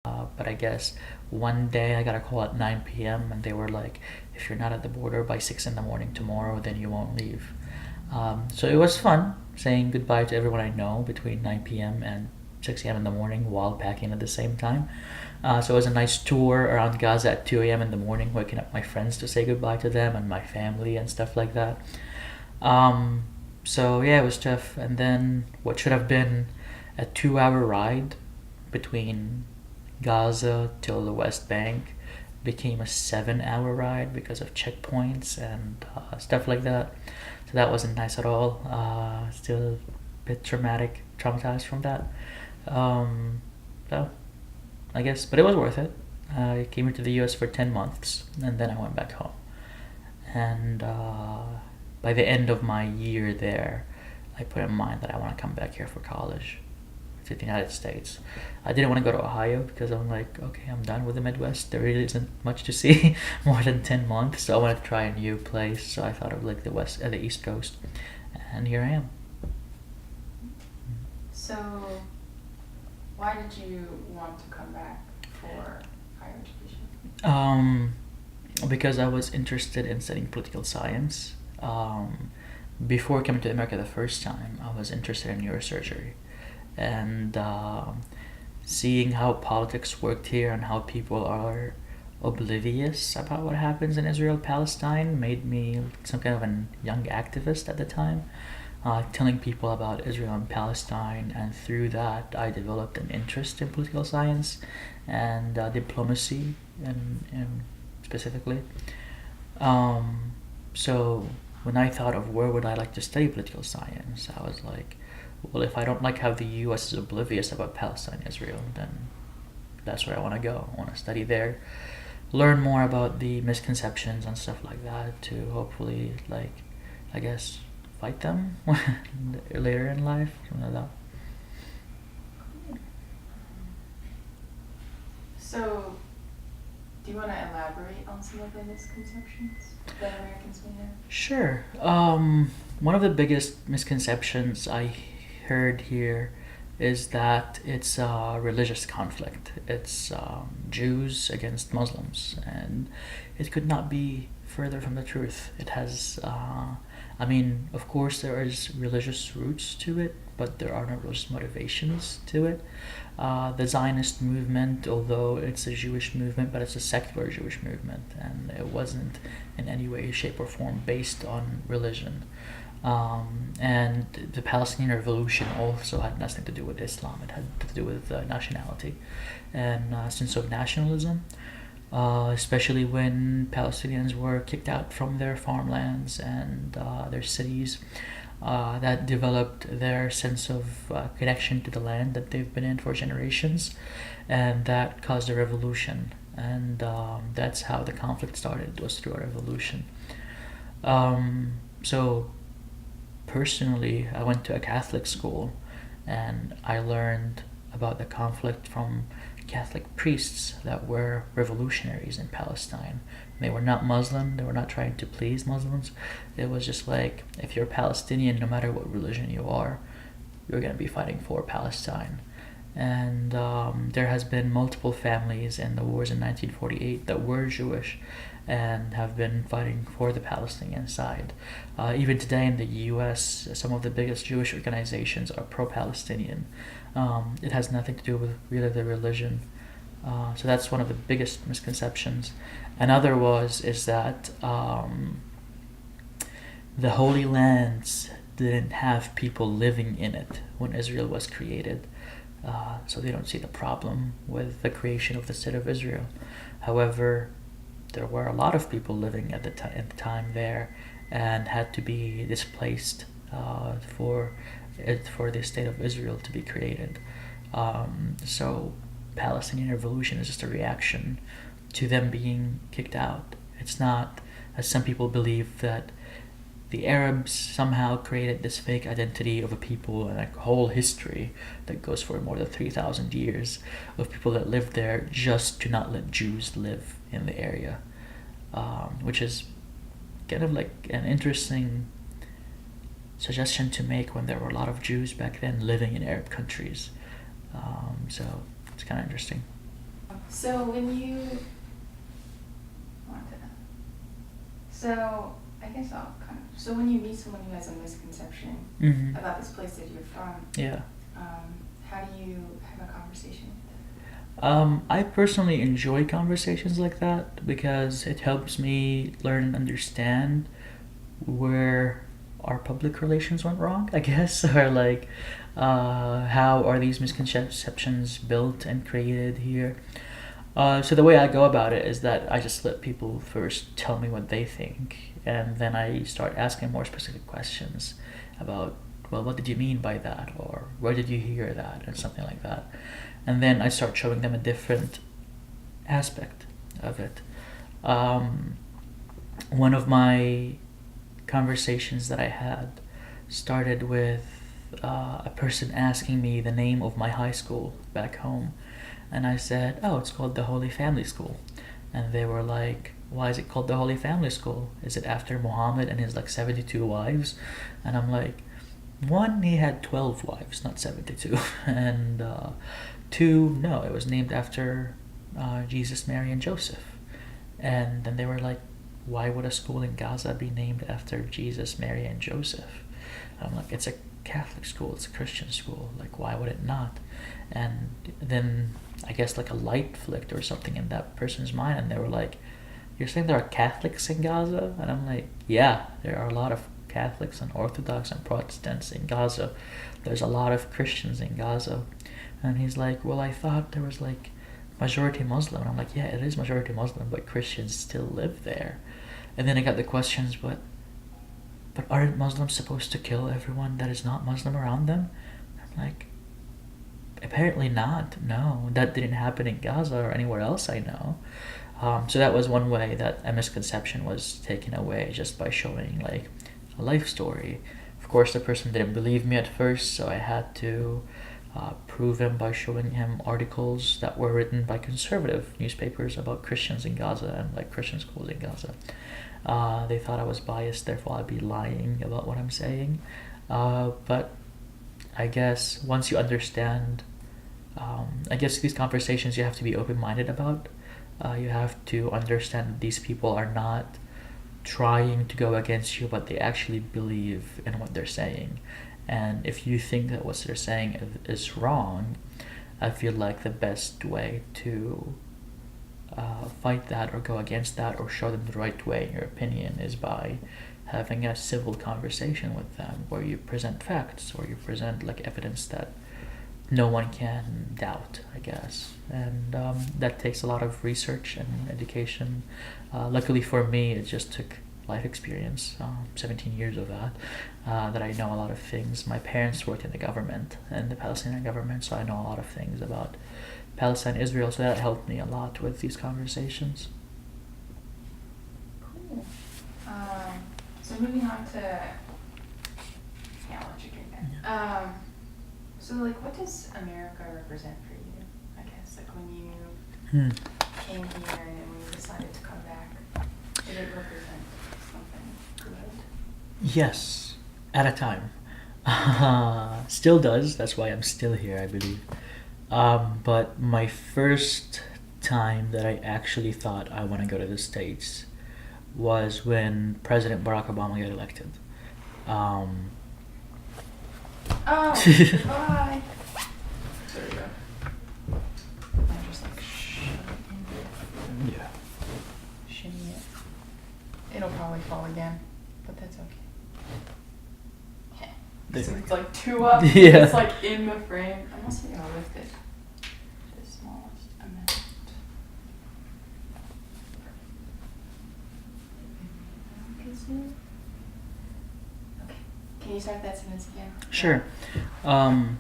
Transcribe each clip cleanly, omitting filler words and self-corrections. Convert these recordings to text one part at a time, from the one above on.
But I guess one day I got a call at 9 p.m. and they were like, if you're not at the border by 6 in the morning tomorrow, then you won't leave. So it was fun saying goodbye to everyone I know between 9 p.m. and 6 a.m. in the morning while packing at the same time. So it was a nice tour around Gaza at 2 a.m. in the morning, waking up my friends to say goodbye to them and my family and stuff like that. Um, so yeah, it was tough. And then what should have been a 2 hour ride between Gaza till the West Bank became a 7 hour ride because of checkpoints and stuff like that. So that wasn't nice at all. Still a bit traumatized from that. Um, so I guess, but it was worth it. I came into the US for 10 months and then I went back home. And by the end of my year there, I put in mind that I want to come back here for college to the United States. I didn't want to go to Ohio because I'm like, okay, I'm done with the Midwest. There really isn't much to see more than 10 months. So I wanted to try a new place. So I thought of like the East Coast. And here I am. So, why did you want to come back for higher education? Because I was interested in studying political science. Before coming to America the first time, I was interested in neurosurgery. And seeing how politics worked here and how people are oblivious about what happens in Israel Palestine made me some kind of a young activist at the time, telling people about Israel and Palestine, and through that I developed an interest in political science and diplomacy and specifically. So when I thought of where would I like to study political science, I was like, well, if I don't like how the U.S. is oblivious about Palestine and Israel, then that's where I want to go. I want to study there, learn more about the misconceptions and stuff like that to hopefully, like, I guess, fight them later in life. Something like that. So, do you want to elaborate on some of the misconceptions that Americans may have? Sure. One of the biggest misconceptions I heard here is that it's a religious conflict. It's Jews against Muslims, and it could not be further from the truth. It has, I mean, of course, there is religious roots to it, but there are no religious motivations to it. The Zionist movement, although it's a Jewish movement, but it's a secular Jewish movement, and it wasn't in any way, shape, or form based on religion. And the Palestinian Revolution also had nothing to do with Islam. It had to do with nationality and sense of nationalism, especially when Palestinians were kicked out from their farmlands and their cities. That developed their sense of connection to the land that they've been in for generations, and that caused a revolution. And that's how the conflict started, was through a revolution. So personally, I went to a Catholic school and I learned about the conflict from Catholic priests that were revolutionaries in Palestine. They were not Muslim, they were not trying to please Muslims. It was just like, if you're Palestinian, no matter what religion you are, you're going to be fighting for Palestine. And there has been multiple families in the wars in 1948 that were Jewish and have been fighting for the Palestinian side. Even today in the US, some of the biggest Jewish organizations are pro-Palestinian. It has nothing to do with really the religion. So that's one of the biggest misconceptions. Another is that the Holy Lands didn't have people living in it when Israel was created. So they don't see the problem with the creation of the state of Israel. However, there were a lot of people living at the time there, and had to be displaced for the state of Israel to be created. So Palestinian revolution is just a reaction to them being kicked out. It's not, as some people believe, that the Arabs somehow created this fake identity of a people and a whole history that goes for more than 3,000 years of people that lived there just to not let Jews live in the area, which is kind of like an interesting suggestion to make when there were a lot of Jews back then living in Arab countries. So it's kind of interesting. So when you So I guess I'll kind of. So when you meet someone who has a misconception Mm-hmm. about this place that you're from, Yeah. how do you have a conversation with I personally enjoy conversations like that because it helps me learn and understand where our public relations went wrong, I guess, or like how are these misconceptions built and created here. So the way I go about it is that I just let people first tell me what they think, and then I start asking more specific questions about, well, what did you mean by that, or where did you hear that, and something like that. And then I start showing them a different aspect of it. Um, One of my conversations that I had started with a person asking me the name of my high school back home. And I said, oh, it's called the Holy Family School. And they were like, why is it called the Holy Family School? Is it after Muhammad and his like 72 wives? And I'm like, one, he had 12 wives, not 72. And two, no, it was named after Jesus, Mary, and Joseph. And then they were like, why would a school in Gaza be named after Jesus, Mary, and Joseph? And I'm like, it's a Catholic school, it's a Christian school. Like, why would it not? And then I guess like a light flicked or something in that person's mind, and they were like, you're saying there are Catholics in Gaza? And I'm like, yeah, there are a lot of Catholics and Orthodox and Protestants in Gaza. There's a lot of Christians in Gaza. And he's like, well, I thought there was like majority Muslim. And I'm like, yeah, it is majority Muslim, but Christians still live there. And then I got the questions, but aren't Muslims supposed to kill everyone that is not Muslim around them? I'm like, apparently not. No, that didn't happen in Gaza or anywhere else I know. So that was one way that a misconception was taken away, just by showing like a life story. Of course, the person didn't believe me at first, so I had to prove him by showing him articles that were written by conservative newspapers about Christians in Gaza and like Christian schools in Gaza. They thought I was biased, therefore I'd be lying about what I'm saying. But I guess once you understand, I guess these conversations you have to be open-minded about. You have to understand that these people are not trying to go against you, but they actually believe in what they're saying. And if you think that what they're saying is wrong, I feel like the best way to fight that or go against that or show them the right way in your opinion is by having a civil conversation with them where you present facts or you present like evidence that no one can doubt, I guess. And that takes a lot of research and education. Luckily for me, it just took life experience, 17 years of that, that I know a lot of things. My parents worked in the government, in the Palestinian government, so I know a lot of things about Palestine, Israel, so that helped me a lot with these conversations. Cool. So moving on to, yeah, I'll let you drink that. Yeah. So like, what does America represent for you? I guess like when you came here and when you decided to come back, did it represent something good? Yes, at a time. Still does. That's why I'm still here, I believe. But my first time that I actually thought I want to go to the States was when President Barack Obama got elected. Oh, goodbye. There we go. I just like shove it in. Yeah. Shimmy it. It'll probably fall again, but that's okay. Okay. So it's like two up. Yeah. It's like in the frame. I'm also gonna lift it to the smallest amount. Okay. Can you start that sentence again? Sure.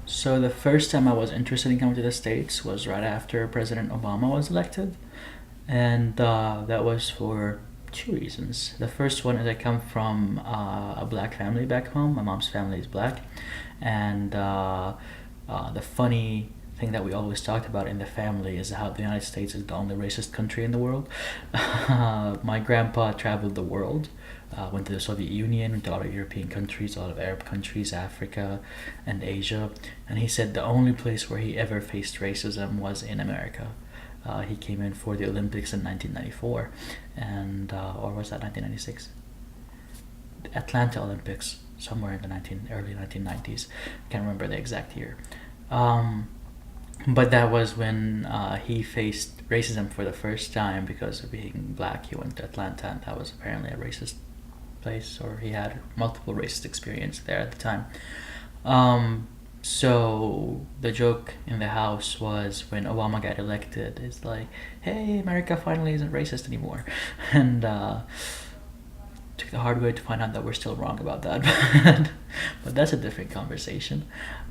So the first time I was interested in coming to the States was right after President Obama was elected. And that was for two reasons. The first one is I come from a black family back home. My mom's family is black. And the funny thing that we always talked about in the family is how the United States is the only racist country in the world. My grandpa traveled the world, went to the Soviet Union, went to a lot of European countries, a lot of Arab countries, Africa, and Asia. And he said the only place where he ever faced racism was in America. He came in for the Olympics in 1994, and or was that 1996? Atlanta Olympics, somewhere in the early 1990s. I can't remember the exact year. But that was when he faced racism for the first time because of being black. He went to Atlanta, and that was apparently a racist place, or he had multiple racist experience there at the time. So the joke in the house was when Obama got elected, it's like, hey, America finally isn't racist anymore. And took the hard way to find out that we're still wrong about that. But that's a different conversation.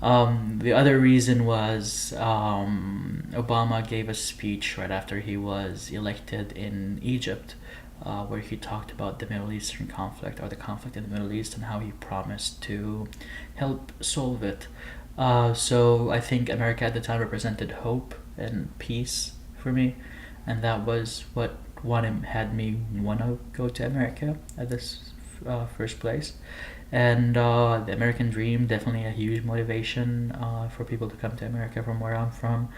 The other reason was Obama gave a speech right after he was elected in Egypt, where he talked about the Middle Eastern conflict, or the conflict in the Middle East, and how he promised to help solve it. So I think America at the time represented hope and peace for me, and that was what had me want to go to America at this first place. And the American dream, definitely a huge motivation for people to come to America from where I'm from.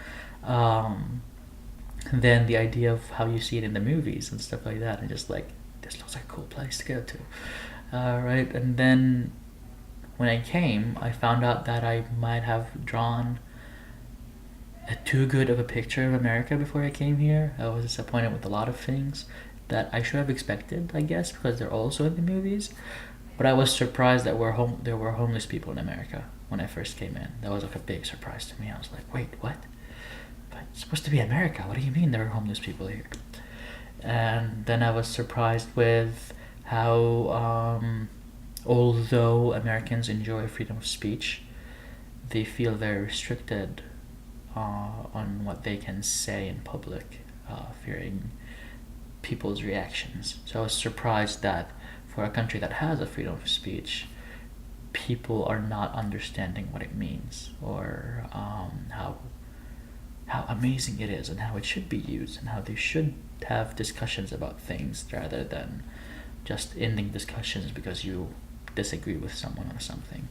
Then the idea of how you see it in the movies and stuff like that, and just like, this looks like a cool place to go to. Right? And then when I came, I found out that I might have drawn too good of a picture of America before I came here. I was disappointed with a lot of things that I should have expected, I guess, because they're also in the movies. But I was surprised that there were homeless people in America when I first came in. That was like a big surprise to me. I was like, wait, what? But it's supposed to be America. What do you mean there are homeless people here? And then I was surprised with how, although Americans enjoy freedom of speech, they feel very restricted on what they can say in public, fearing people's reactions. So I was surprised that for a country that has a freedom of speech, people are not understanding what it means, or how amazing it is, and how it should be used, and how they should have discussions about things rather than just ending discussions because you disagree with someone on something.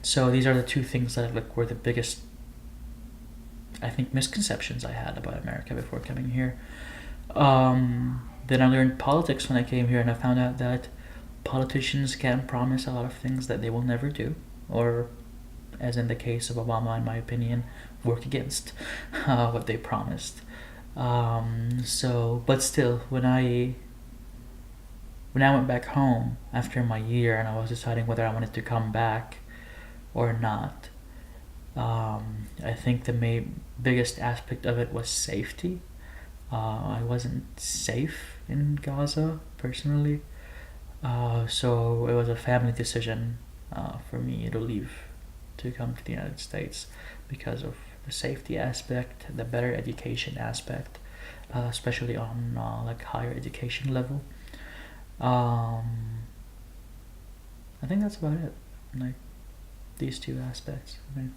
So these are the two things that were the biggest, I think, misconceptions I had about America before coming here. Then I learned politics when I came here, and I found out that politicians can promise a lot of things that they will never do, or, as in the case of Obama, in my opinion, work against what they promised. But still, when I went back home after my year, and I was deciding whether I wanted to come back or not, I think the biggest aspect of it was safety. I wasn't safe in Gaza personally, so it was a family decision for me to leave, to come to the United States, because of the safety aspect, the better education aspect, especially on like higher education level. I think that's about it. Like, these two aspects. I mean,